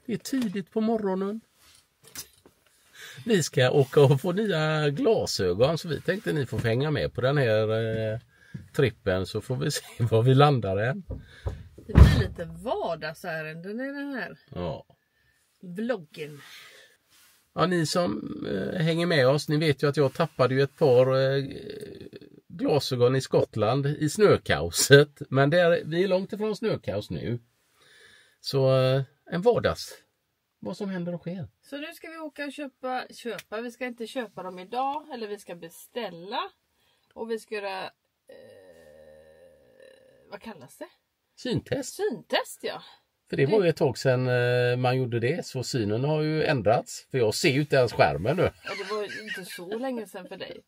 Det är tidigt på morgonen. Vi ska åka och få nya glasögon, så vi tänkte ni får hänga med på den här trippen, så får vi se var vi landar än. Det blir lite vardagsärenden i den här vloggen. Ja, ni som hänger med oss, ni vet ju att jag tappade ju ett par glasögon i Skottland i snökaoset. Men vi är långt ifrån snökaos nu. Så en vardags. Vad som händer och sker. Så nu ska vi åka och köpa. Vi ska inte köpa dem idag. Eller vi ska beställa. Och vi ska göra... vad kallas det? Syntest. Syntest, ja. För det var ju ett tag sedan man gjorde det. Så synen har ju ändrats. För jag ser ju inte ens skärmen nu. Ja, det var inte så länge sedan för dig.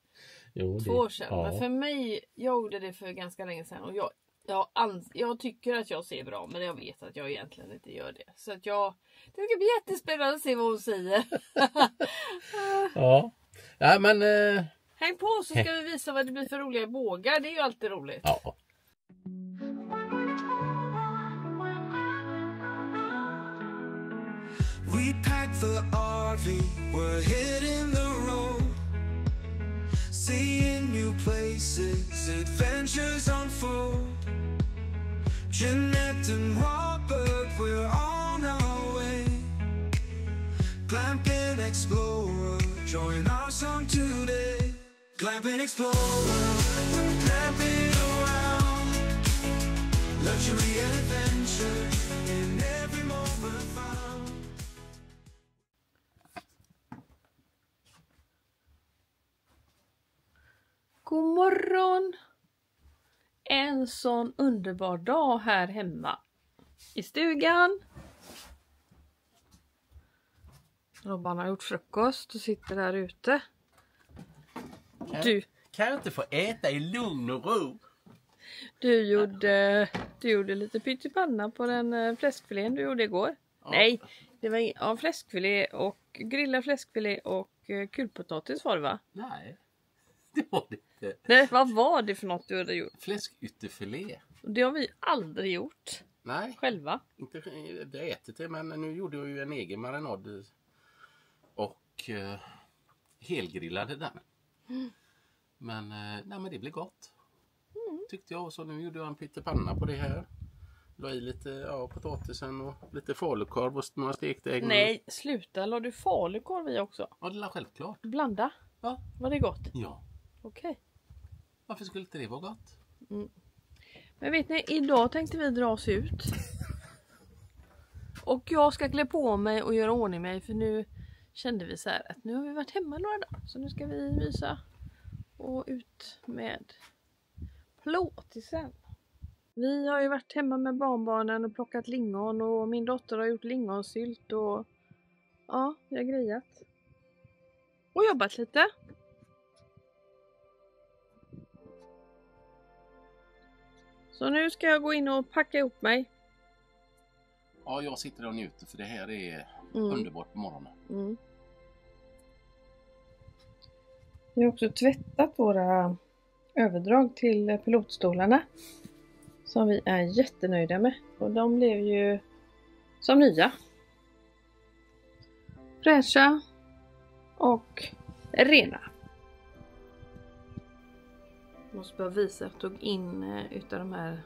Jo, 2 år sedan. Ja. Men för mig, jag gjorde det för ganska länge sedan. Och jag tycker att jag ser bra. Men jag vet att jag egentligen inte gör det. Så att det ska bli jättespännande att se vad hon säger. Ja, men... Häng på, så ska vi visa vad det blir för roliga bågar. Det är ju alltid roligt. Ja. We packed the RV, we're hitting the road, seeing new places, adventures unfold. Jeanette and Robert, we're on our way. Glamping Explorer, join our song today. Glamping Explorer, glamping around. Luxury and adventure in every moment found. God morgon! En sån underbar dag här hemma i stugan. Robban har gjort frukost och sitter där ute. Kan jag inte få äta i lugn och ro? Du gjorde lite pyttipanna på den fläskfilén du gjorde igår. Ja. Nej, det var fläskfilé och grillad fläskfilé och kulpotatis var det, va? Nej, det var det inte. Nej, vad var det för något du hade gjort? Fläskytterfilé. Det har vi aldrig gjort. Nej. Själva. Inte det ätit det, men nu gjorde jag ju en egen marinad och helgrillade den. Men det blev gott. Tyckte jag. Så nu gjorde jag en pyttipanna på det här. La i lite potatisen och lite falukorv och några stekta ägg. Nej, sluta. La du falukorv i också? Ja, det är självklart. Blanda? Ja. Var det gott? Ja. Okej. Varför skulle inte det vara gott? Men vet ni, idag tänkte vi dra oss ut. Och jag ska klä på mig och göra ordning mig. För nu kände vi så här att nu har vi varit hemma några dagar. Så nu ska vi mysa och ut med plåtisen. Vi har ju varit hemma med barnbarnen och plockat lingon. Och min dotter har gjort lingonsylt. Och ja, vi har grejat. Och jobbat lite. Så nu ska jag gå in och packa ihop mig. Ja, jag sitter och njuter för det här är underbart på morgonen. Vi har också tvättat våra överdrag till pilotstolarna. Som vi är jättenöjda med. Och de blev ju som nya. Fräscha och rena. Jag måste bara visa att jag tog in utav de här,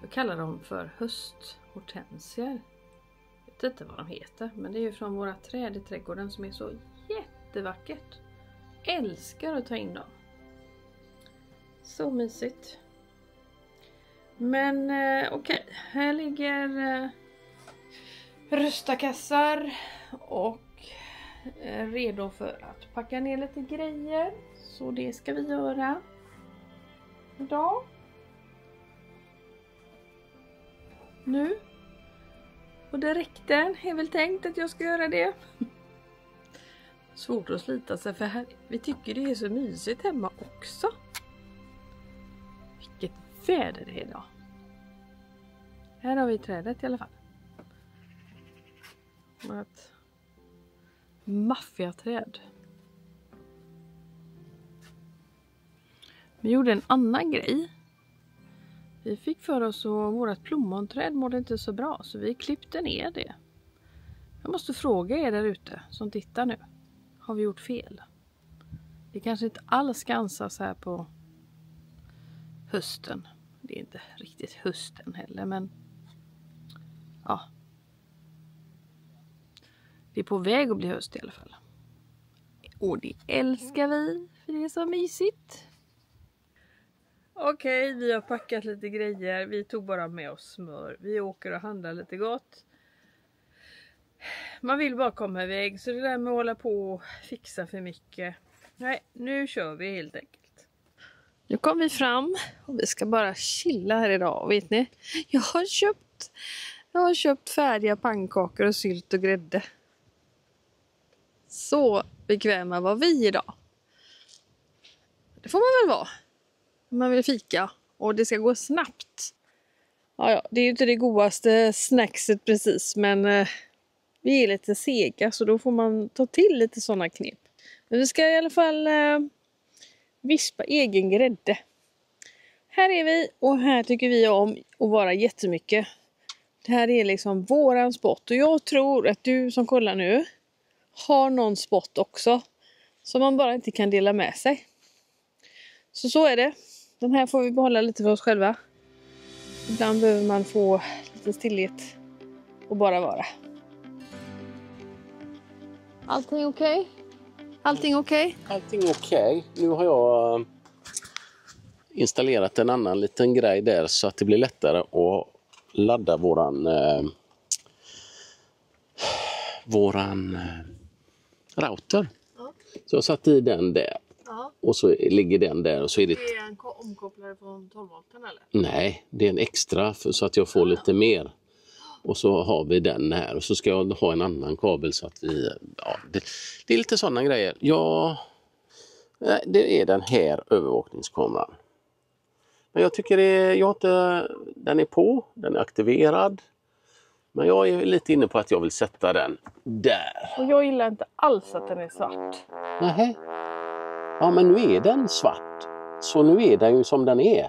jag kallar dem för hösthortensier. Jag vet inte vad de heter, men det är ju från våra träd i trädgården som är så jättevackert. Älskar att ta in dem. Så mysigt. Men okej, här ligger röstakassar och redo för att packa ner lite grejer. Så det ska vi göra idag. Nu. Och direkten är väl tänkt att jag ska göra det. Svårt att slita sig för här. Vi tycker det är så mysigt hemma också. Vilket väder det är idag. Här har vi trädet i alla fall. Ett maffiga träd. Vi gjorde en annan grej. Vi fick för oss att vårt plommonträd mådde inte så bra. Så vi klippte ner det. Jag måste fråga er där ute som tittar nu. Har vi gjort fel? Det kanske inte alls ska ansas här på hösten. Det är inte riktigt hösten heller, men ja. Det är på väg att bli höst i alla fall. Och det älskar vi, för det är så mysigt. Okej, vi har packat lite grejer. Vi tog bara med oss smör. Vi åker och handlar lite gott. Man vill bara komma iväg, så det där med att hålla på och fixa för mycket. Nej, nu kör vi helt enkelt. Nu kom vi fram och vi ska bara chilla här idag, vet ni. Jag har köpt färdiga pannkakor och sylt och grädde. Så bekväma var vi idag. Det får man väl vara. Man vill fika och det ska gå snabbt. Ja, det är ju inte det godaste snackset precis, men vi är lite sega, så då får man ta till lite sådana knep. Men vi ska i alla fall vispa egen grädde. Här är vi och här tycker vi om att vara jättemycket. Det här är liksom våran spot och jag tror att du som kollar nu har någon spot också som man bara inte kan dela med sig. Så är det. Den här får vi behålla lite för oss själva. Ibland behöver man få lite stillhet och bara vara. Allting okej? Allting okej? Allting okej. Nu har jag installerat en annan liten grej där så att det blir lättare att ladda våran router. Ja. Så jag satt i den där. Ja. Och så ligger den där och så är det... Det är en omkopplare från 12 volten eller? Nej, det är en extra så att jag får lite mer. Och så har vi den här och så ska jag ha en annan kabel så att vi... Ja, det är lite sådana grejer. Ja, det är den här övervakningskameran. Men jag tycker den är på, den är aktiverad. Men jag är lite inne på att jag vill sätta den där. Och jag gillar inte alls att den är svart. Nej. Ja, men nu är den svart. Så nu är den ju som den är.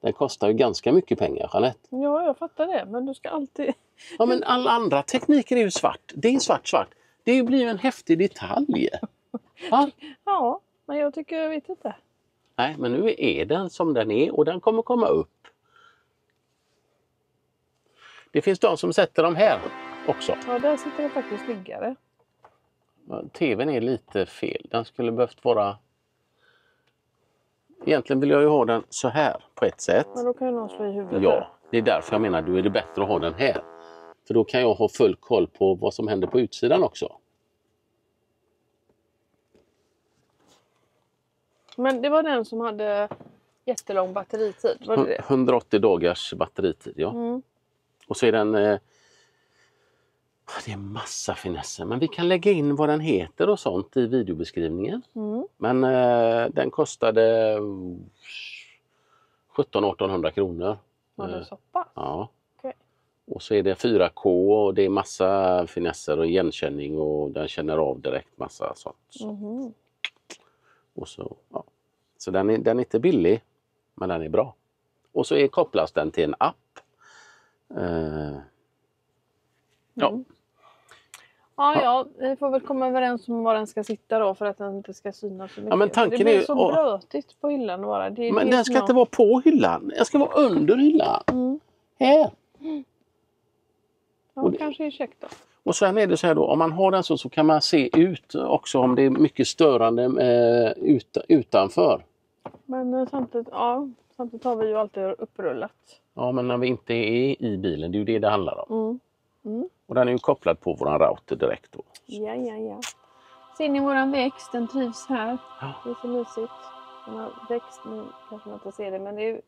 Den kostar ju ganska mycket pengar, Jeanette. Ja, jag fattar det. Men du ska alltid... Ja, men alla andra tekniker är ju svart. Det är svart. Det blir ju en häftig detalj. Ja. Ja, men jag vet inte. Nej, men nu är den som den är och den kommer komma upp. Det finns de som sätter dem här också. Ja, där sitter det faktiskt liggare. TVn är lite fel. Den skulle behövt vara... Egentligen vill jag ju ha den så här på ett sätt. Men då kan ju någon slå i huvudet. Ja, det är därför jag menar då är det bättre att ha den här. För då kan jag ha full koll på vad som händer på utsidan också. Men det var den som hade jättelång batteritid, var det det? 180 dagars batteritid, ja. Mm. Och så är den... det är massa finesser, men vi kan lägga in vad den heter och sånt i videobeskrivningen. Mm. Men den kostade 1700-1800 kronor. Var det så pass? Ja. Okay. Och så är det 4K och det är massa finesser och igenkänning och den känner av direkt massa sånt. Mm. Och så, ja. Så den är inte billig, men den är bra. Och så kopplas den till en app. Ja. Ja, vi får väl komma överens om var den ska sitta då för att den inte ska synas så mycket. Ja, men tanken det blir är, så brötigt på hyllan bara. Men den ska inte vara på hyllan, den ska vara under hyllan. Mm. Här. Mm. Ja, det kanske är käckt då. Och sen är det så här då, om man har den så kan man se ut också om det är mycket störande utanför. Men samtidigt har vi ju alltid upprullat. Ja, men när vi inte är i bilen, det är ju det handlar om. Mm. Mm. Och den är ju kopplad på våran router direkt då. Ja. Ser ni våran växt? Den trivs här. Ja. Det är så mysigt. Den har växt nu, kanske man inte ser det, men det är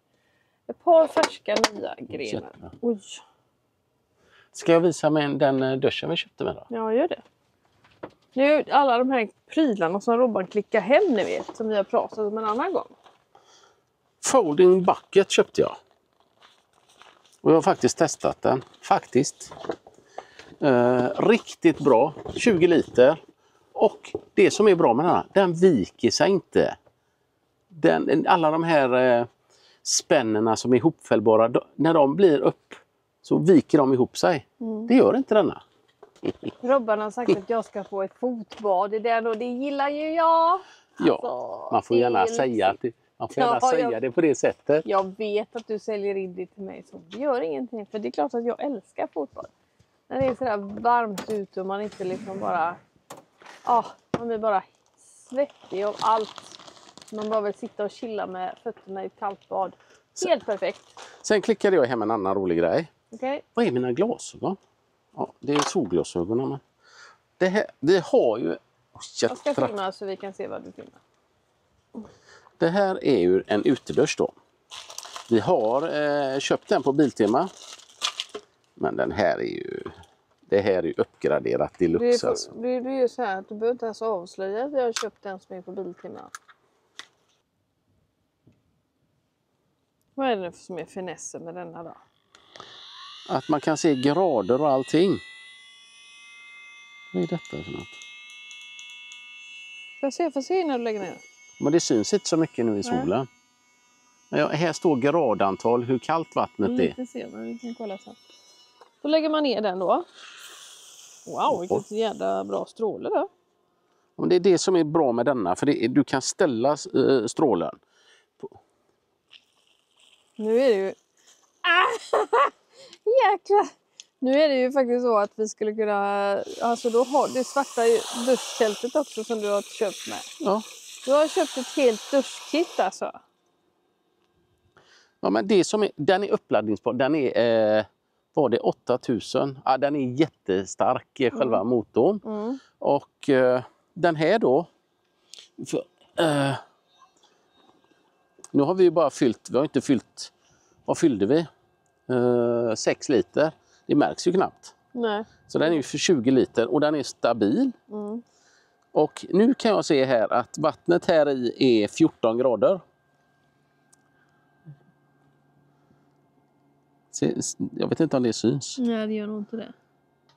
ett par färska nya grenar. Oj. Ska jag visa med den duschen vi köpte med då? Ja, gör det. Nu alla de här prylarna som Robban klickar hem, ni vet, som vi har pratat om en annan gång. Folding bucket köpte jag. Och jag har faktiskt testat den. Faktiskt. Riktigt bra. 20 liter. Och det som är bra med den här, den viker sig inte. Alla de här spännerna som är ihopfällbara, när de blir upp så viker de ihop sig. Mm. Det gör inte denna. Robban har sagt att jag ska få ett fotbad i den och det gillar ju jag. Ja, Alltså, man får gärna det är säga, att man får gärna Ja, säga det på det sättet. Jag vet att du säljer in det till mig så det gör ingenting. För det är klart att jag älskar fotboll. När det är sådär varmt ute och man inte liksom bara... man blir bara svettig av allt. Man bara vill sitta och chilla med fötterna i ett kallt bad. Helt perfekt. Sen klickade jag hem en annan rolig grej. Okej. Vad är mina glasögon? Ja, det är solglasögonen. Men det här, vi har ju... Jag ska filma så vi kan se vad du filmar. Det här är ju en utedörrs då. Vi har köpt den på Biltema. Men den här är ju... Det här är ju uppgraderat deluxe alltså. Det är ju så här att du behöver inte ens avslöja att jag har köpt den som är på Biltema. Vad är det som är finessen med denna då? Att man kan se grader och allting. Vad är detta för något? Får se när du lägger ner. Men det syns inte så mycket nu i solen. Ja, här står gradantal, hur kallt vattnet är. Lite ser man, vi kan kolla sen. Då lägger man ner den då. Wow, vilket jävla bra stråle då. Och det är det som är bra med denna, för du kan ställa strålen. Nu är det ju... Jäklar! Nu är det ju faktiskt så att vi skulle kunna... Alltså då har det svarta duschtältet också som du har köpt med. Ja. Du har köpt ett helt duschkit alltså. Ja, men det som är, den är uppladdningsbar. Den är, var det 8000? Ja, den är jättestark, själva motorn. Mm. Och den här då... nu har vi ju bara fyllt, vi har inte fyllt... Vad fyllde vi? 6 liter. Det märks ju knappt. Nej. Så den är ju för 20 liter och den är stabil. Mm. Och nu kan jag se här att vattnet här i är 14 grader. Jag vet inte om det syns. Nej, det gör nog inte det.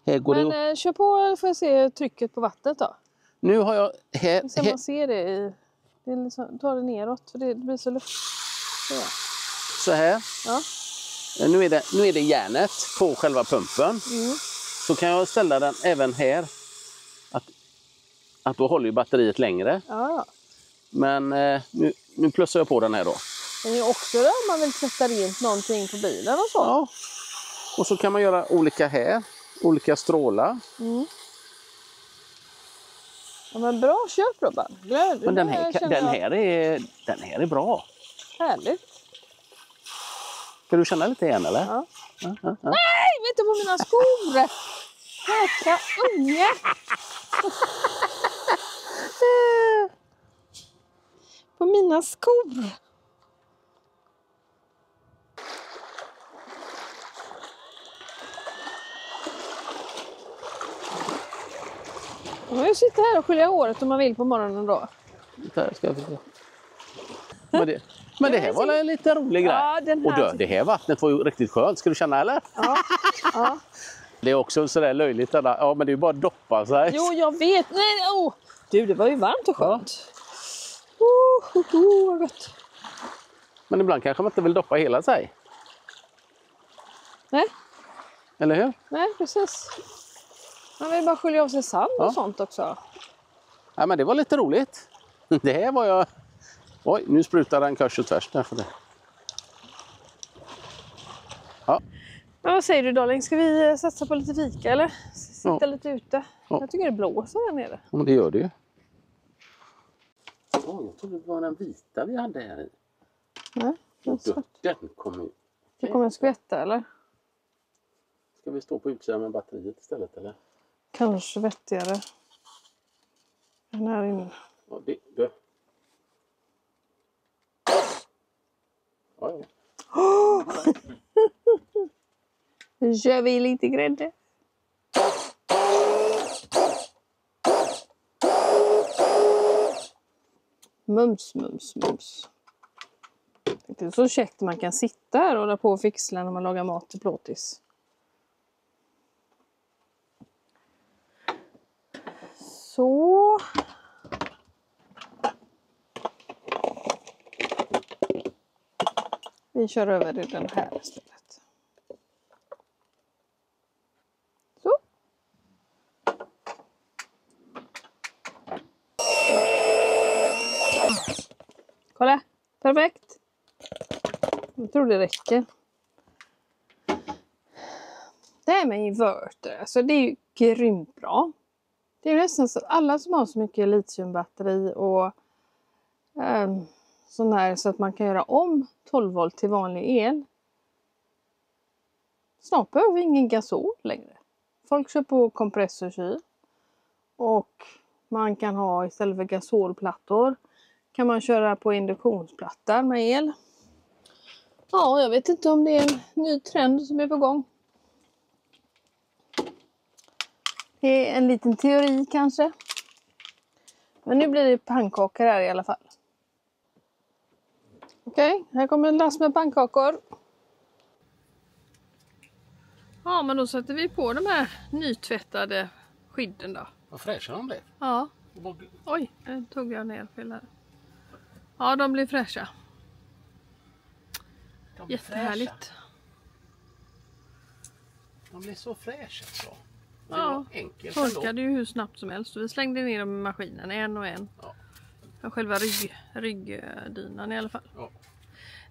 Här går Men det upp. kör på får jag se trycket på vattnet då. Nu har jag... Här, Så man ser det i... Det är liksom, ta det neråt för det blir så luft. så här. Ja. Nu är det järnet på själva pumpen. Mm. Så kan jag ställa den även här. Att då håller ju batteriet längre. Ja. Men nu plussar jag på den här då. Men det är också där om man vill tvätta rent någonting på bilen och så. Ja. Och så kan man göra olika här. Olika strålar. Mm. Ja, men bra köp Robban. Men den här är bra. Härligt. Ska du känna lite igen eller? Ja. Ja. Nej, vet du på mina skor! Jäkla unge! På mina skor. Man kan ju sitta här och skölja håret om man vill på morgonen då. Där ska jag försöka. Men det här var en lite rolig grej. Ja, den här... Och det här vattnet var ju riktigt skönt. Ska du känna eller? Ja. Ja. Det är också sådär löjligt. Ja, men det är ju bara att doppa sig. Jo, jag vet. Nej, Du, det var ju varmt och skönt. Vad gott. Men ibland kanske man inte vill doppa hela sig. Nej. Eller hur? Nej, precis. Man vill bara skölja av sig sand och sånt också. Ja, men det var lite roligt. Det här var jag... Oj, nu sprutar den kors och tvärs där för det. Ja. Men vad säger du darling? Ska vi satsa på lite fika eller? Sitta lite ute? Ja. Jag tycker det blåser här nere. Ja, men det gör det ju. Jag trodde det var den vita vi hade här i. Nej, Den kommer ju... det kommer skvätta eller? Ska vi stå på utsidan med batteriet istället eller? Kanske vettigare. Den här inne. Ja, det... Ja. Nu kör vi lite grädde. Mums. Det är så käckt man kan sitta här och hålla på och fixla när man lagar mat till plåtis. Så. Vi kör över i den här istället. Så. Kolla, perfekt. Jag tror det räcker. Det här med inverter, alltså det är ju grymt bra. Det är ju nästan så att alla som har så mycket litiumbatteri och sån här så att man kan göra om 12 volt till vanlig el. Snart behöver vi ingen gasol längre. Folk kör på kompressorkyl. Och man kan ha istället för gasolplattor kan man köra på induktionsplattor med el. Ja, jag vet inte om det är en ny trend som är på gång. Det är en liten teori kanske. Men nu blir det pannkakor här i alla fall. Okej, här kommer en last med pannkakor. Ja, men då sätter vi på de här nytvättade skydden då. Vad fräscha de blev. Ja. Oj, nu tog jag ner fel här. Ja, de blir fräscha. De blir Jättehärligt. fräscha. De blir så fräscha så. Det Ja, var enkelt torkade ju hur snabbt som helst. Så vi slängde ner dem i maskinen, en och en. Ja. För själva ryggdynan i alla fall. Ja.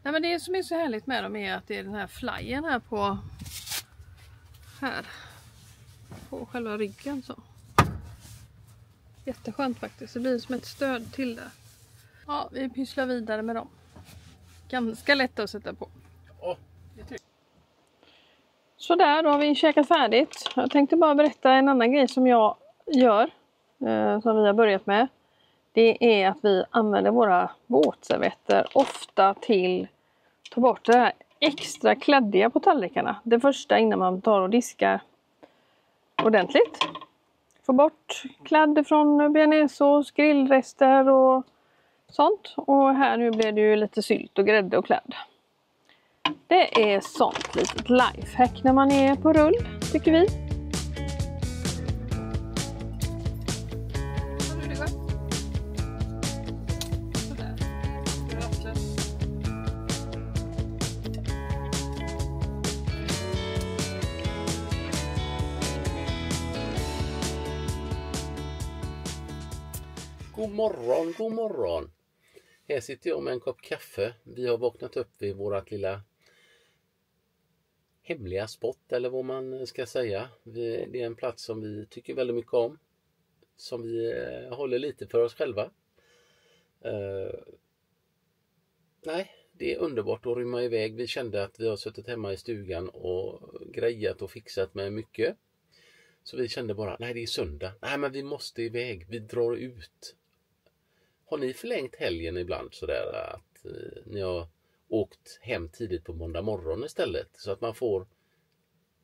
Nej, men det som är så härligt med dem är att det är den här flyen här på själva ryggen så. Jätteskönt faktiskt. Det blir som ett stöd till det. Ja, vi pysslar vidare med dem. Ganska lätt att sätta på. Ja, det tycker Så där, då har vi käkat färdigt. Jag tänkte bara berätta en annan grej som jag gör. Som vi har börjat med. Det är att vi använder våra våtservetter ofta till att ta bort det här extra kladdiga på tallrikarna. Det första innan man tar och diskar ordentligt. Få bort kladd från bearnaisesås, grillrester och sånt. Och här nu blir det ju lite sylt och grädde och kladd. Det är sånt litet lifehack när man är på rull, tycker vi. God morgon, god morgon. Här sitter jag med en kopp kaffe. Vi har vaknat upp vid vårat lilla hemliga spot eller vad man ska säga. Det är en plats som vi tycker väldigt mycket om. Som vi håller lite för oss själva. Nej, det är underbart att rymma iväg. Vi kände att vi har suttit hemma i stugan och grejat och fixat med mycket. Så vi kände bara, nej det är söndag. Nej men vi måste iväg, vi drar ut. Har ni förlängt helgen ibland sådär att ni har åkt hem tidigt på måndag morgon istället? Så att man får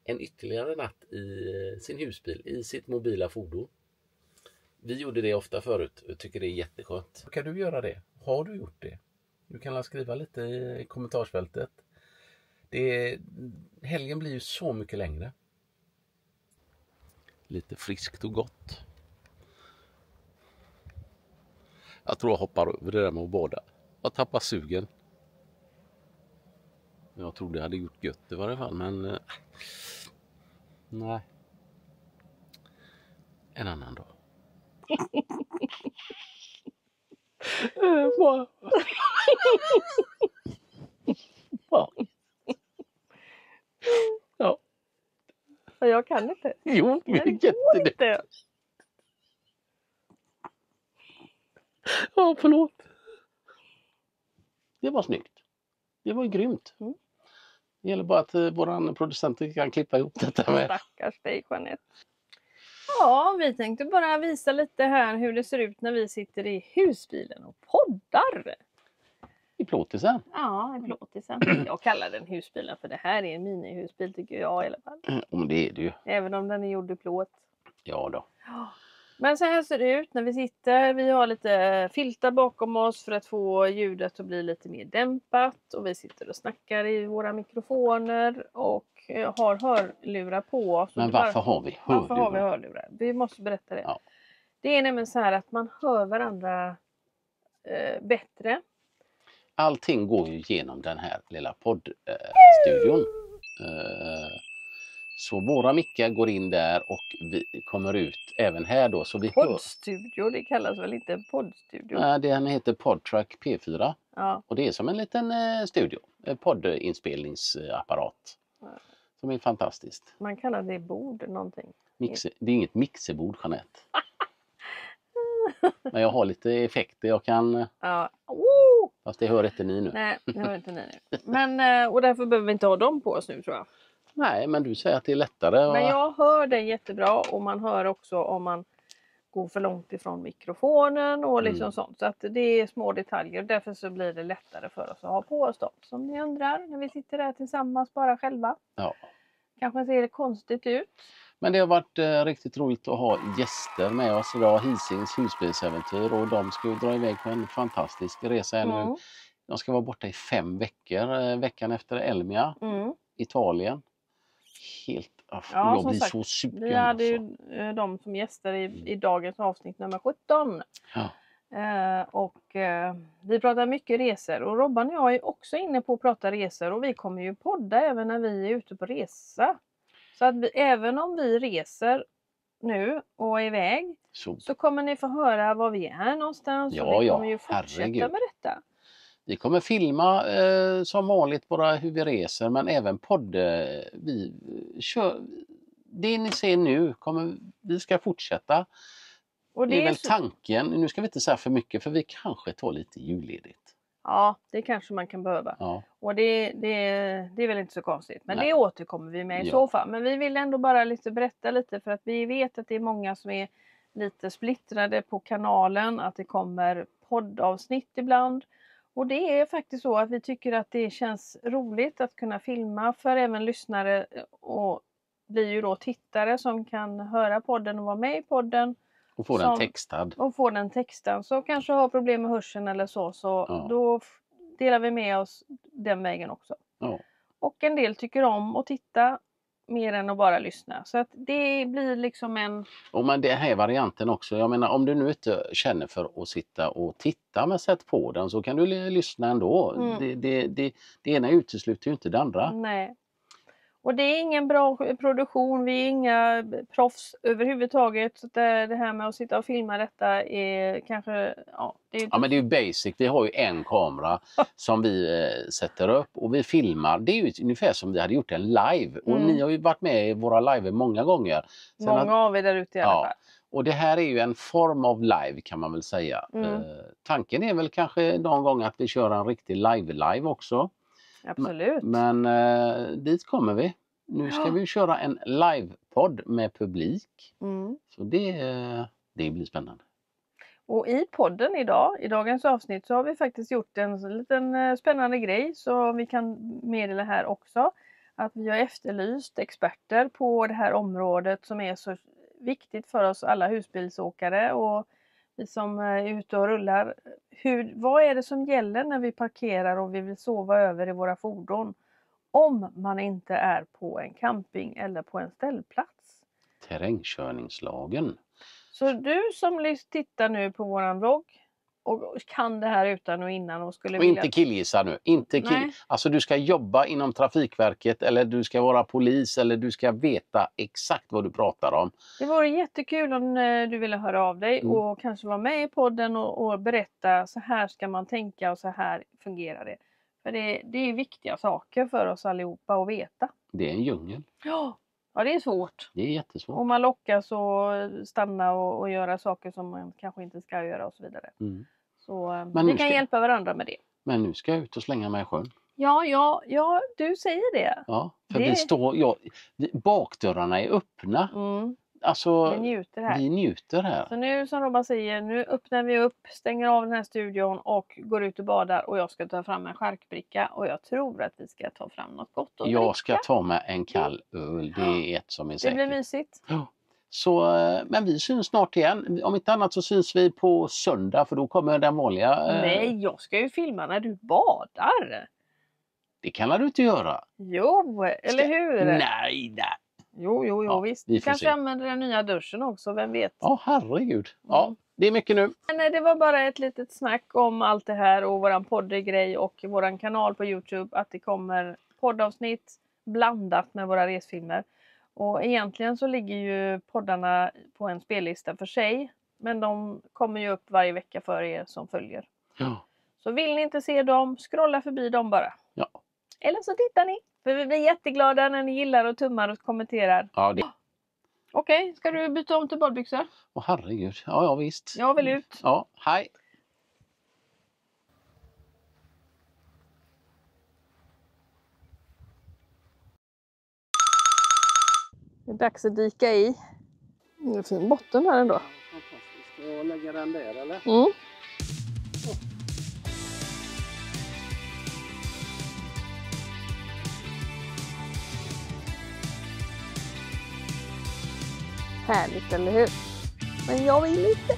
en ytterligare natt i sin husbil, i sitt mobila fordon. Vi gjorde det ofta förut och tycker det är jätteskönt. Kan du göra det? Har du gjort det? Du kan skriva lite i kommentarsfältet. Helgen blir ju så mycket längre. Lite friskt och gott. Jag tror jag hoppar över det där med att bada. Jag tappar sugen. Jag trodde jag hade gjort gött i varje fall, men nej. En annan dag. Ja. Jag kan inte. Jo, det är jättedött. Ja, förlåt. Det var snyggt. Det var ju grymt. Mm. Det gäller bara att våran producent kan klippa ihop detta med. Stackars dig, Jeanette. Ja, vi tänkte bara visa lite här hur det ser ut när vi sitter i husbilen och poddar. I plåtisen. Ja, i plåtisen. Jag kallar den husbilen för det här är en minihusbil tycker jag i alla fall. Om det är det ju. Även om den är gjord i plåt. Ja då. Men så här ser det ut när vi sitter. Vi har lite filtar bakom oss för att få ljudet att bli lite mer dämpat. Och vi sitter och snackar i våra mikrofoner och har hörlurar på oss. Men varför har vi hörlurar? Varför har vi hörlurar? Vi måste berätta det. Ja. Det är nämligen så här att man hör varandra bättre. Allting går ju genom den här lilla poddstudion. Så våra mickar går in där och vi kommer ut även här då. Så vi Poddstudio, det kallas väl inte en poddstudio? Nej, den heter Podtrack P4. Ja. Och det är som en liten studio. En poddinspelningsapparat. Som är fantastiskt. Man kallar det bord någonting. Det är inget mixerbord, Jeanette. Men jag har lite effekter jag kan... Ja. Fast det hör inte ni nu. Nej, det hör inte ni nu. Men, och därför behöver vi inte ha dem på oss nu, tror jag. Nej, men du säger att det är lättare. Men jag hör det jättebra, och man hör också om man går för långt ifrån mikrofonen och liksom sånt. Så att det är små detaljer. Därför så blir det lättare för oss att ha på oss dem. Som ni undrar, när vi sitter där tillsammans bara själva. Ja. Kanske ser det konstigt ut. Men det har varit riktigt roligt att ha gäster med oss idag. Hisings husbilsäventyr, och de ska ju dra iväg på en fantastisk resa nu. De ska vara borta i 5 veckor. Veckan efter Elmia, Italien. Helt, jag blir sagt, så sugen. Vi hade ju dem som gäster i dagens avsnitt nummer 17. Ja. Vi pratar mycket resor, och Robban och jag är också inne på att prata resor, och vi kommer ju podda även när vi är ute på resa. Så att även om vi reser nu och är iväg, så kommer ni få höra var vi är någonstans. Ja, och vi kommer ju fortsätta med detta. Vi kommer filma som vanligt bara hur vi reser, men även vi kör. Det ni ser nu vi ska fortsätta. Och det är väl tanken. Nu ska vi inte säga för mycket, för vi kanske tar lite julledigt. Ja, det kanske man kan behöva. Ja. Och det är väl inte så konstigt. Men det återkommer vi med i så fall. Men vi vill ändå bara berätta lite, för att vi vet att det är många som är lite splittrade på kanalen. Att det kommer poddavsnitt ibland. Och det är faktiskt så att vi tycker att det känns roligt att kunna filma för även lyssnare, och blir ju då tittare som kan höra podden och vara med i podden. Och få den textad. Och få den textad. Så kanske har problem med hörseln eller så då delar vi med oss den vägen också. Ja. Och en del tycker om att titta mer än att bara lyssna. Så att det blir liksom en... Och men det här varianten också. Jag menar, om du nu inte känner för att sitta och titta, men sätt på den, så kan du lyssna ändå. Det ena utesluter ju inte det andra. Nej. Och det är ingen bra produktion, vi är inga proffs överhuvudtaget. Så det här med att sitta och filma detta är kanske... Ja, men det är ju basic. Vi har ju en kamera som vi sätter upp och vi filmar. Det är ju ungefär som vi hade gjort en live. Och ni har ju varit med i våra live många gånger. Många av er där ute i alla fall. Och det här är ju en form av live, kan man väl säga. Tanken är väl kanske någon gång att vi kör en riktig live också. Absolut. Men dit kommer vi. Nu ska vi köra en livepodd med publik. Så det blir spännande. Och i podden i dagens avsnitt, så har vi faktiskt gjort en liten spännande grej, så vi kan meddela här också. Att vi har efterlyst experter på det här området som är så viktigt för oss alla husbilsåkare och vi som är ute och rullar. Vad är det som gäller när vi parkerar och vi vill sova över i våra fordon? Om man inte är på en camping eller på en ställplats. Terrängkörningslagen. Så du som tittar nu på våran vlogg och kan det här utan och innan och skulle vilja... inte killgissa nu. Alltså du ska jobba inom Trafikverket, eller du ska vara polis, eller du ska veta exakt vad du pratar om. Det vore jättekul om du ville höra av dig och kanske vara med i podden och berätta, så här ska man tänka och så här fungerar det. För det är viktiga saker för oss allihopa att veta. Det är en djungel. Ja, det är svårt. Det är jättesvårt. Och man lockas att stanna och göra saker som man kanske inte ska göra och så vidare. Så vi kan hjälpa varandra med det. Men nu ska jag ut och slänga mig i sjön. Ja, du säger det. Ja, för bakdörrarna är öppna. Alltså, vi njuter här. Så nu, som Robban säger, nu öppnar vi upp, stänger av den här studion och går ut och badar. Och jag ska ta fram en charkbricka och jag tror att vi ska ta fram något gott att dricka. Jag ska ta med en kall öl, det är ett som är säkert. Det blir mysigt. Ja. Så, men vi syns snart igen. Om inte annat så syns vi på söndag, för då kommer den vanliga... Nej, jag ska ju filma när du badar. Det kan du inte göra. Jo, eller hur? Nej. Jo, visst. Vi kanske använder den nya duschen också, vem vet? Ja, herregud. Ja, det är mycket nu. Men det var bara ett litet snack om allt det här och våran poddgrej och våran kanal på YouTube. Att det kommer poddavsnitt blandat med våra resfilmer. Och egentligen så ligger ju poddarna på en spellista för sig. Men de kommer ju upp varje vecka för er som följer. Ja. Så vill ni inte se dem, scrolla förbi dem bara. Ja. Eller så tittar ni. För vi blir jätteglada när ni gillar och tummar och kommenterar. Ja, det... Okej, ska du byta om till badbyxor? Åh herregud. Ja, visst. Jag vill ut. Ja, hej. Det är dags att dyka i. Det är fin botten här ändå. Fantastiskt. Ska jag lägga den där eller? Mm. Härligt, eller hur? Men jag vill inte.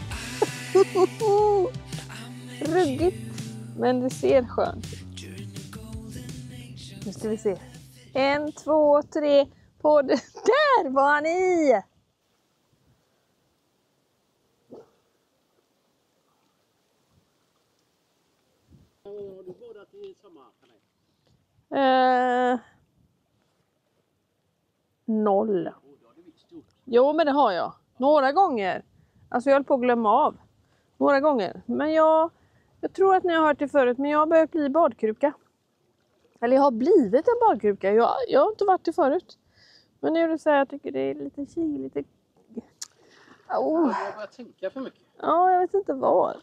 Ruggigt. Men det ser skönt ut. Nu ska vi se. 1, 2, 3. På det. Där var han i! Har du badat i sommar? 0. Jo, men det har jag. Några gånger. Alltså jag höll på att glömma av. Några gånger. Men jag tror att ni har hört det förut. Men jag har börjat bli badkruka. Eller jag har blivit en badkruka. Jag har inte varit det förut. Men nu är det så här, jag tycker det är lite lite... Oh. Jag börjar tänka för mycket. Ja, jag vet inte vad.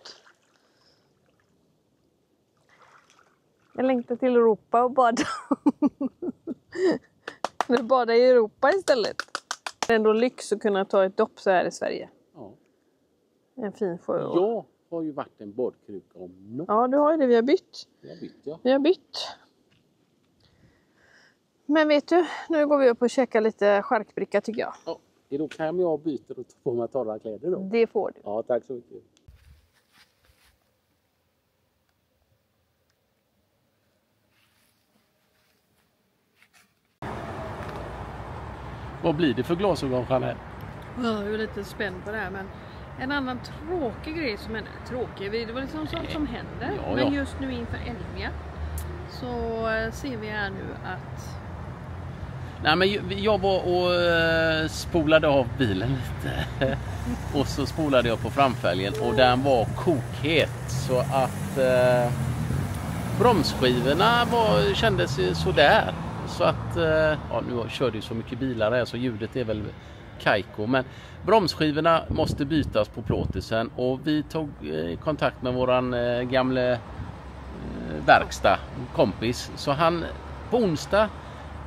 Jag längtar till Europa och bada. Nu badar i Europa istället. Det är ändå lyx att kunna ta ett dopp så här i Sverige. Ja. En fin sjö. Jag har ju varit en badkruka om något. Ja, du har ju det. Vi har bytt. Jag bytt, ja. Vi har bytt. Men vet du, nu går vi upp och käkar lite charkbricka tycker jag. Ja. Är då kan jag byta och ta på mig torra kläder då? Det får du. Ja, tack så mycket. Vad blir det för glasögon, Jeanette? Jag är lite spänd på det här, men en annan tråkig grej som är tråkig, det var liksom sånt som händer. Ja, men ja. just nu inför Elmia så ser vi här nu att... Nej, men jag var och spolade av bilen lite. Och så spolade jag på framfälgen och den var kokhet. Så att bromsskivorna kändes sådär. Så att, ja, nu körde ju så mycket bilar här så ljudet är väl kajko. Men bromsskivorna måste bytas på plåtisen och vi tog kontakt med våran gamle verkstad, kompis. Så han på onsdag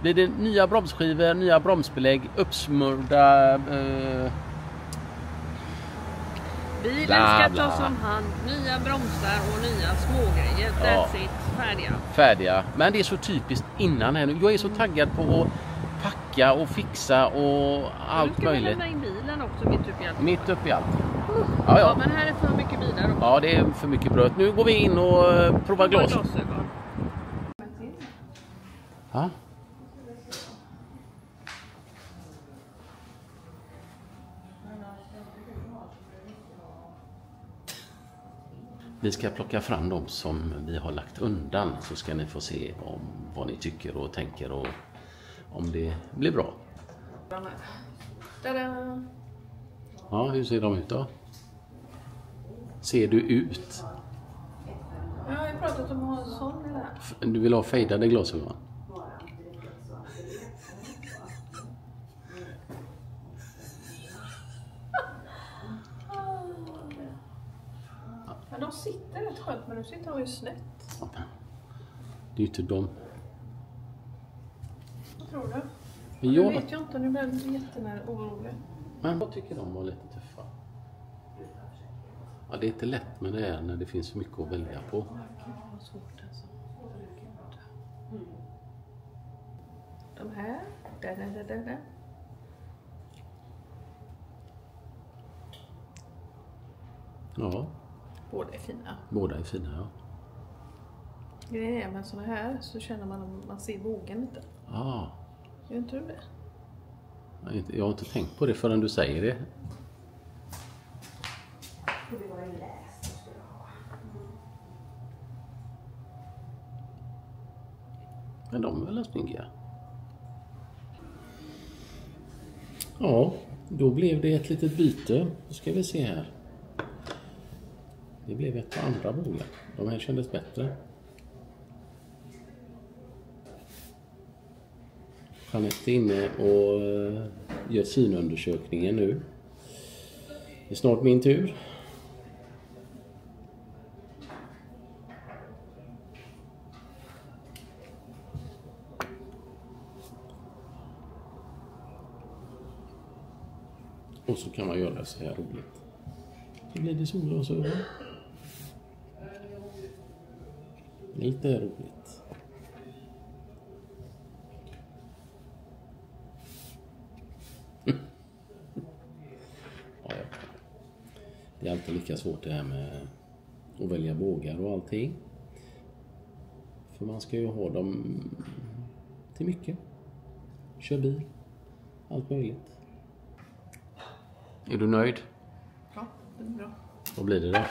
blir det nya bromsskivor, nya bromsbelägg, uppsmörda... Bilen bla, ska bla. tas om hand, nya bromsar och nya smågrejer. Ja. That's it, färdiga. Färdiga. Men det är så typiskt innan här nu. Jag är så taggad på att packa och fixa och allt Nu ska vi möjligt. lämna in bilen också mitt uppe i allt. Mitt uppe i allt. Ja, Ja. men här är för mycket bilar också. Ja, det är för mycket bröd. Nu går vi in och provar glasögon. Ja. Vi ska plocka fram dem som vi har lagt undan så ska ni få se om vad ni tycker och tänker och om det blir bra. Tada! Ja, hur ser de ut då? Ser du ut? Jag har ju pratat om att ha en sån eller? Du vill ha fejdade glasögon? Men de sitter rätt skönt, men nu sitter de ju snett. Ja, det är ju inte dem. Vad tror du? Men Nu vet jag inte, nu blir jag jättenära orolig. Men jag tycker de var lite tuffa. Ja, det är inte lätt med det är när det finns så mycket att välja på. Gud vad svårt alltså. De här. Där. Ja, Båda är fina. båda är fina, ja. Grejen är med såna här så känner man ser bågen lite. Ah, Gör inte du det? jag har inte tänkt på det förrän du säger det. Men de är väl snygga? Ja, då blev det ett litet byte. Då ska vi se här. Det blev ett par andra bågar. De här kändes bättre. Jeanette är inne och gör synundersökningen nu. Det är snart min tur. Och så kan man göra så här roligt. Så blir det solglasögon. Lite roligt. Ja. Det är alltid lika svårt det här med att välja bågar och allting. För man ska ju ha dem till mycket. Kör bil. Allt möjligt. Är du nöjd? Ja, det är bra. Vad blir det då?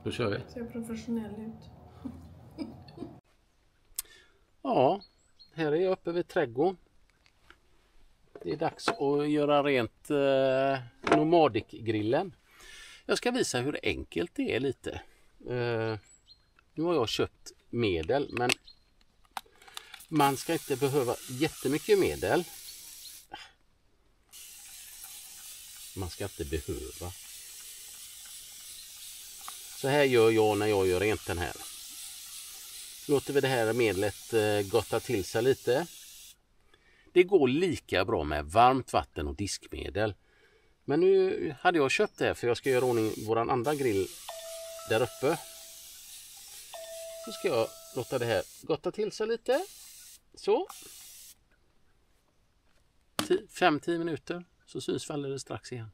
Då kör vi. Ser professionell ut. Ja, här är jag uppe vid trädgården. Det är dags att göra rent Nomadic-grillen. Jag ska visa hur enkelt det är lite. Nu har jag köpt medel, men man ska inte behöva jättemycket medel. Man ska inte behöva. Så här gör jag när jag gör rent den här. Låter vi det här medlet gotta till sig lite. Det går lika bra med varmt vatten och diskmedel. Men nu hade jag köpt det här för jag ska göra ordning våran andra grill där uppe. Så ska jag låta det här gotta till sig lite. Så. 5-10 minuter så syns faller det strax igen.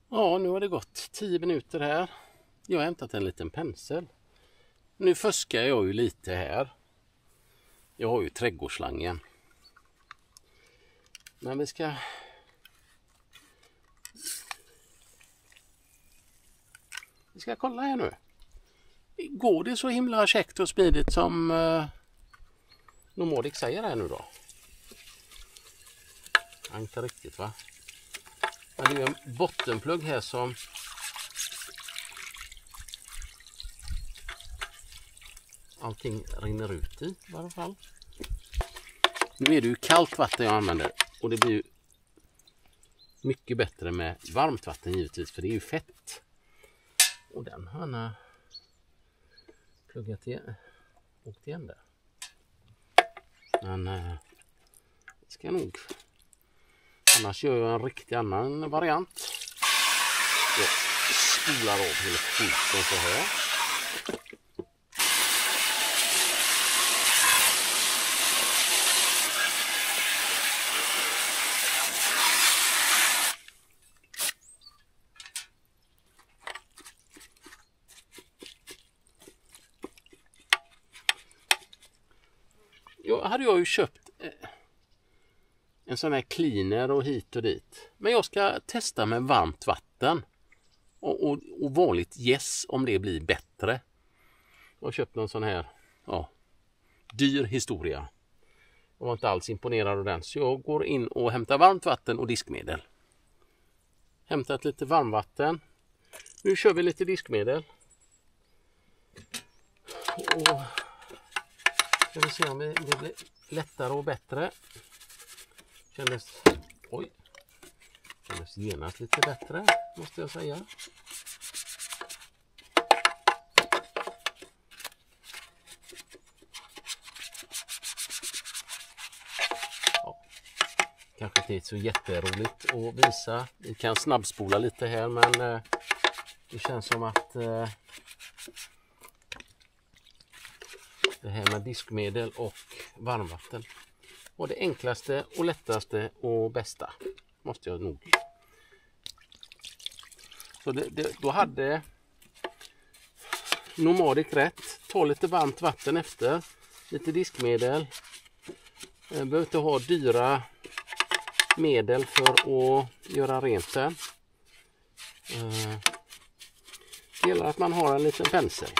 Ja, nu har det gått 10 minuter här. Jag har hämtat en liten pensel. Nu fuskar jag ju lite här. Jag har ju trädgårdsslangen. Men vi ska kolla här nu. Går det så himla käckt och smidigt som Nomadic säger här nu då? Inte riktigt, va? Men det är en bottenplugg här som allting rinner ut i alla fall. Nu är det ju kallt vatten jag använder och det blir ju mycket bättre med varmt vatten givetvis, för det är ju fett. Och den har jag pluggat igen, åkt igen där. Men det ska jag nog. Annars gör jag en riktig annan variant. Jag spolar av hela skiten så här. Hade jag ju köpt en sån här cleaner och hit och dit. Men jag ska testa med varmt vatten och vanligt gäss om det blir bättre. Jag har köpt någon sån här dyr historia. Jag var inte alls imponerad av den, så jag går in och hämtar varmt vatten och diskmedel. Hämtat lite varmvatten. Nu kör vi lite diskmedel. Och ska vi se om det blir lättare och bättre. Kändes genast lite bättre, måste jag säga. Ja, kanske inte så jätteroligt att visa. Vi kan snabbspola lite här, men det känns som att det här med diskmedel och varmvatten var det enklaste och lättaste och bästa, måste jag nog. Så då hade Nomadic rätt. Ta lite varmt vatten efter, lite diskmedel. Jag behöver inte ha dyra medel för att göra rent den. Det gäller att man har en liten pensel.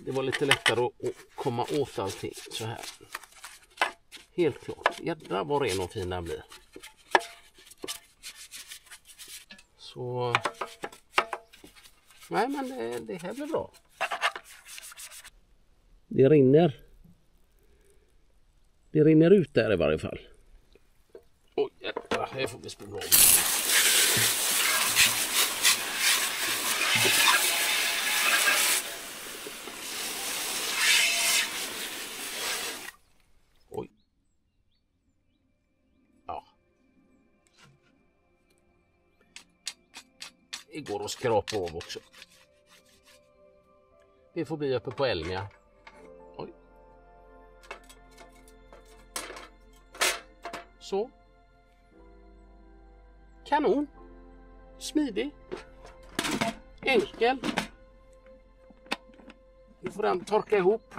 det var lite lättare att komma åt allting så här. Helt klart. Jädrar vad ren och fin den blir. Så... Nej, men det här blir bra. Det rinner ut där i varje fall. Oj, jävlar, här får vi spola om. Oj. Ja. Det går att skrapa av också. Det får bli uppe på Elmia. Oj. Så. Kanon. Smidig. Enkel. Nu får den torka ihop.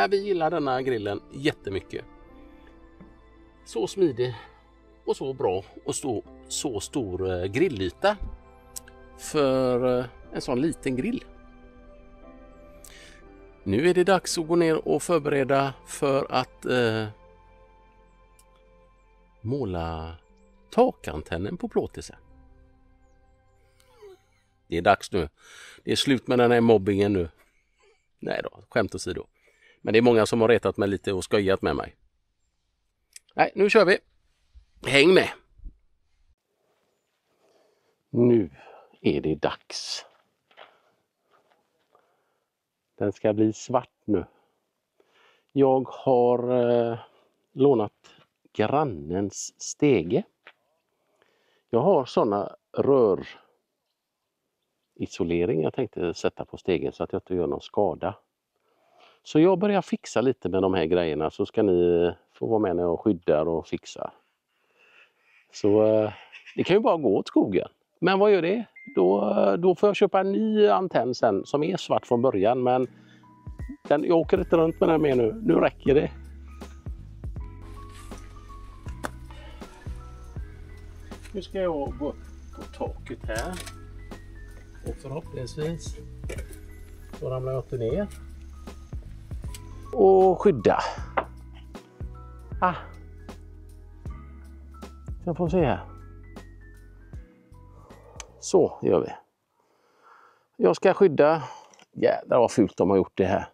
Vi gillar denna grillen jättemycket. Så smidig och så bra och så stor grillyta för en sån liten grill. Nu är det dags att gå ner och förbereda för att måla takantennen på plåtisen. Det är dags nu. Det är slut med den här mobbingen nu. Nej då, skämt åsido. Men det är många som har retat mig lite och skojat med mig. Nej, nu kör vi. Häng med! Nu är det dags. Den ska bli svart nu. Jag har lånat grannens stege. Jag har sådana rörisolering jag tänkte sätta på stegen så att jag inte gör någon skada. Så jag börjar fixa lite med de här grejerna så ska ni få vara med när jag skyddar och fixar. Så det kan ju bara gå åt skogen. Men vad gör det? Då får jag köpa en ny antenn sen som är svart från början. Men jag åker inte runt med den mer nu. Nu räcker det. Nu ska jag gå upp på taket här. Och förhoppningsvis så ramlar jag inte ner. Och skydda. Jag får se här. Så gör vi. Jag ska skydda. Jädrar vad fult de har gjort det här.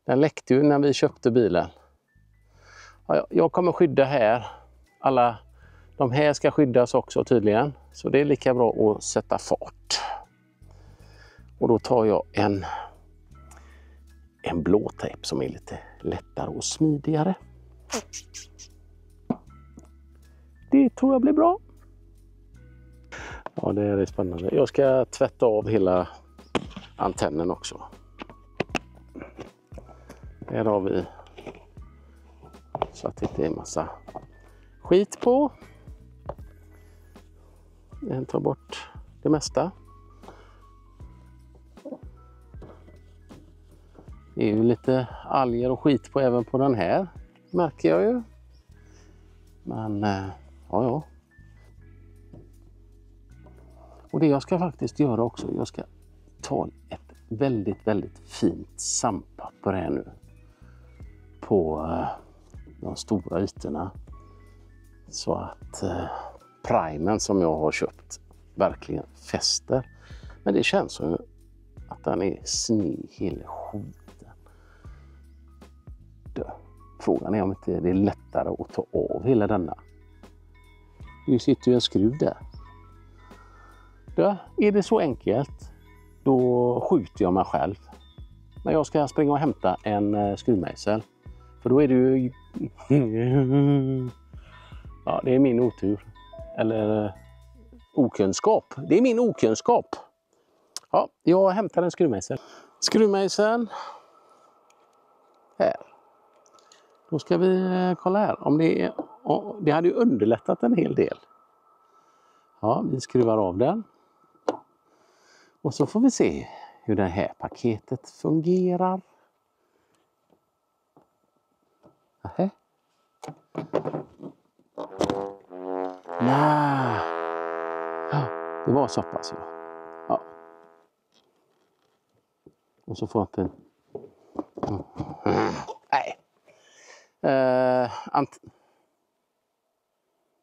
Den läckte ju när vi köpte bilen. Ja, jag kommer skydda här. Alla de här ska skyddas också tydligen. Så det är lika bra att sätta fart. Och då tar jag en blåtejp som är lite lättare och smidigare. Det tror jag blir bra. Ja, det är spännande. Jag ska tvätta av hela antennen också. Här har vi så att det inte är en massa skit på. Jag tar bort det mesta. Det är ju lite alger och skit på även på den här, märker jag ju. Men ja. Och det jag ska faktiskt göra också, jag ska ta ett väldigt, väldigt fint sandpapper här nu på de stora ytorna. Så att primen som jag har köpt verkligen fäster. Men det känns som att den är sned hela skiten. Frågan är om inte det är lättare att ta av hela denna. Nu sitter ju en skruv där. Är det så enkelt, då skjuter jag mig själv. Men jag ska springa och hämta en skruvmejsel. För då är det ju... Ja, det är min otur. Eller okunskap. Det är min okunskap. Ja, jag hämtar en skruvmejsel. Skruvmejseln. Här. Då ska vi kolla här. Om det är... Det hade ju underlättat en hel del. Ja, vi skruvar av den. Och så får vi se hur det här paketet fungerar. Nähä. Nej. Ja, det var så pass. Ja. Och så får jag inte... Nej.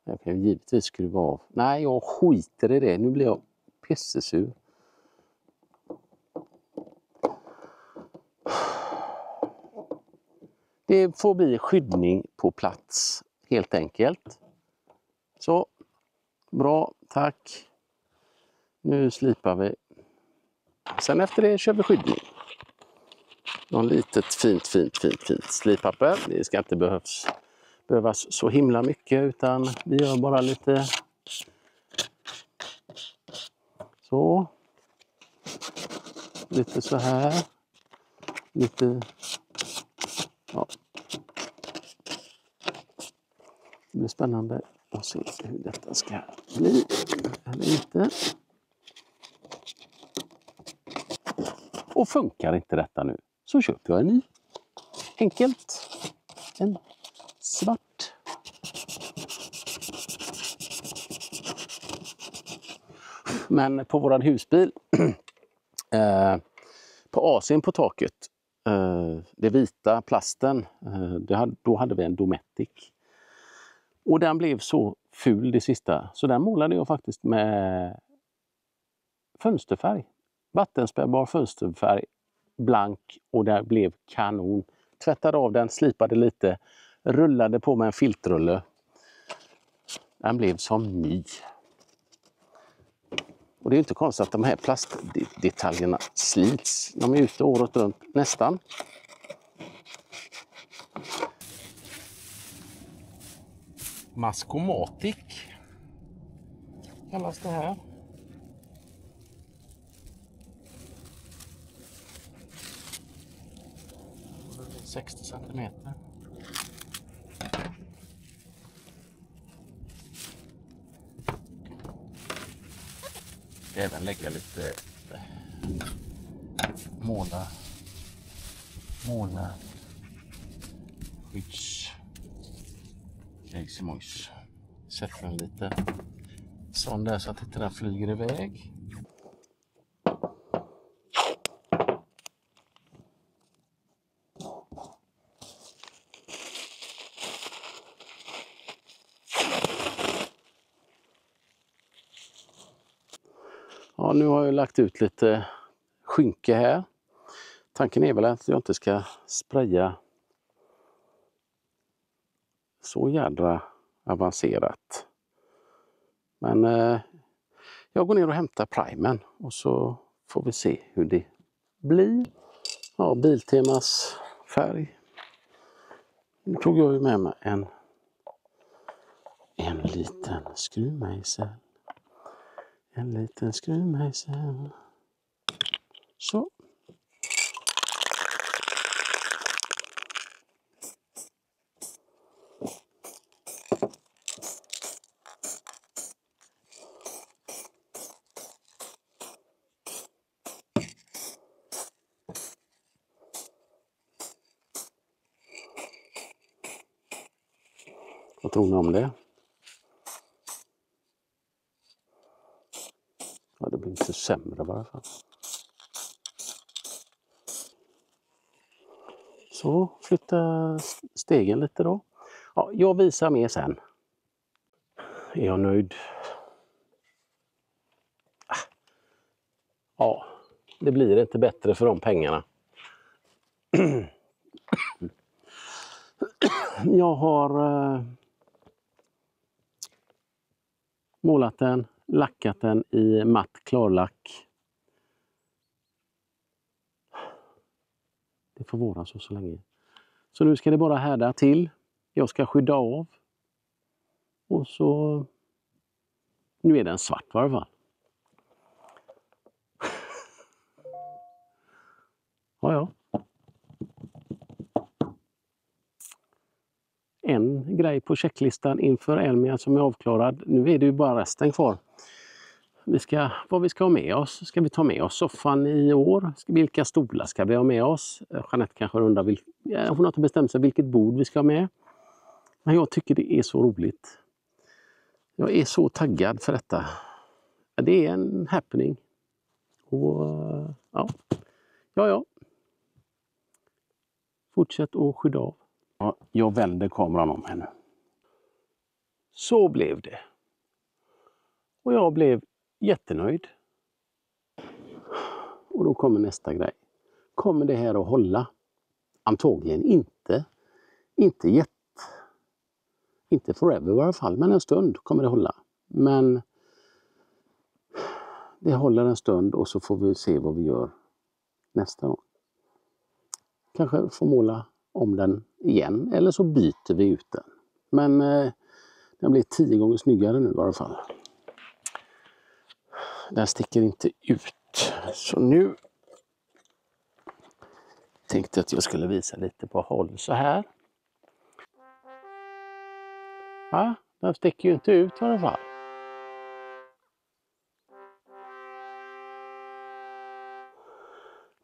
Jag kan ju givetvis skruva av. Nej, jag skiter i det. Nu blir jag pissesur. Det får bli skyddning på plats, helt enkelt. Så, bra, tack. Nu slipar vi. Sen efter det kör vi skyddning. Någon litet fint slippapper. Det ska inte behövas så himla mycket, utan vi gör bara lite så. Lite så här. Lite... Ja. Det blir spännande att se hur detta ska bli. Eller inte. Och funkar inte detta nu, så köper jag en ny. Enkelt. En svart. Men på våran husbil, på AC:n på taket, det vita plasten, då hade vi en Dometic. Och den blev så ful det sista, så den målade jag faktiskt med fönsterfärg. Vattenspärrbar fönsterfärg, blank, och det blev kanon. Tvättade av den, slipade lite, rullade på med en filtrulle. Den blev som ny. Och det är inte konstigt att de här plastdetaljerna slits. De är ute året runt nästan. Mascomatic kallas det här. Det är 60 centimeter. Även lägga lite måla skydds grejsimojs. Sätter den lite sån där så att inte den flyger iväg. Ja, nu har jag lagt ut lite skynke här. Tanken är väl att jag inte ska spraya så jädra avancerat. Men jag går ner och hämtar primen och så får vi se hur det blir. Ja, Biltemas färg. Nu tog jag ju med mig en liten skruvmejsel. En liten skruvmejsel. Så. Vad tror ni om det? Ja, det blir inte sämre i varje fall. Så, flytta stegen lite då. Ja, jag visar mer sen. Är jag nöjd? Ja, det blir inte bättre för de pengarna. Jag har målat den, lackat den i matt klarlack. Det får vara så länge. Så nu ska det bara härda till. Jag ska skydda av. Och så... Nu är den svart i varje fall. Ja. En grej på checklistan inför Elmia som är avklarad. Nu är det ju bara resten kvar. Vad vi ska ha med oss. Ska vi ta med oss soffan i år? Vilka stolar ska vi ha med oss? Jeanette kanske undrar, hon har inte bestämt sig vilket bord vi ska ha med. Men jag tycker det är så roligt. Jag är så taggad för detta. Det är en happening. Och ja. Fortsätt att skydda av. Ja, jag vänder kameran om här nu. Så blev det. Och jag blev jättenöjd. Och då kommer nästa grej. Kommer det här att hålla? Antagligen inte. Inte forever i varje fall, men en stund kommer det hålla. Men det håller en stund och så får vi se vad vi gör nästa gång. Kanske får måla om den igen eller så byter vi ut den. Men den blir 10 gånger snyggare nu i varje fall. Den sticker inte ut. Så nu tänkte jag att jag skulle visa lite på håll så här. Ja, den sticker ju inte ut i alla fall.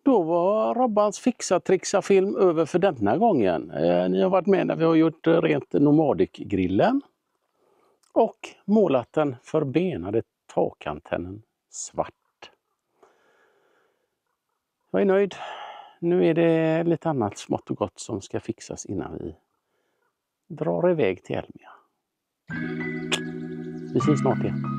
Då var Robbans fixa-trixa-film över för denna gången. Ni har varit med när vi har gjort rent Nomadic-grillen. Och målat den förbenade takantennen svart. Jag är nöjd. Nu är det lite annat smått och gott som ska fixas innan vi drar iväg till Elmia. Vi ses snart igen.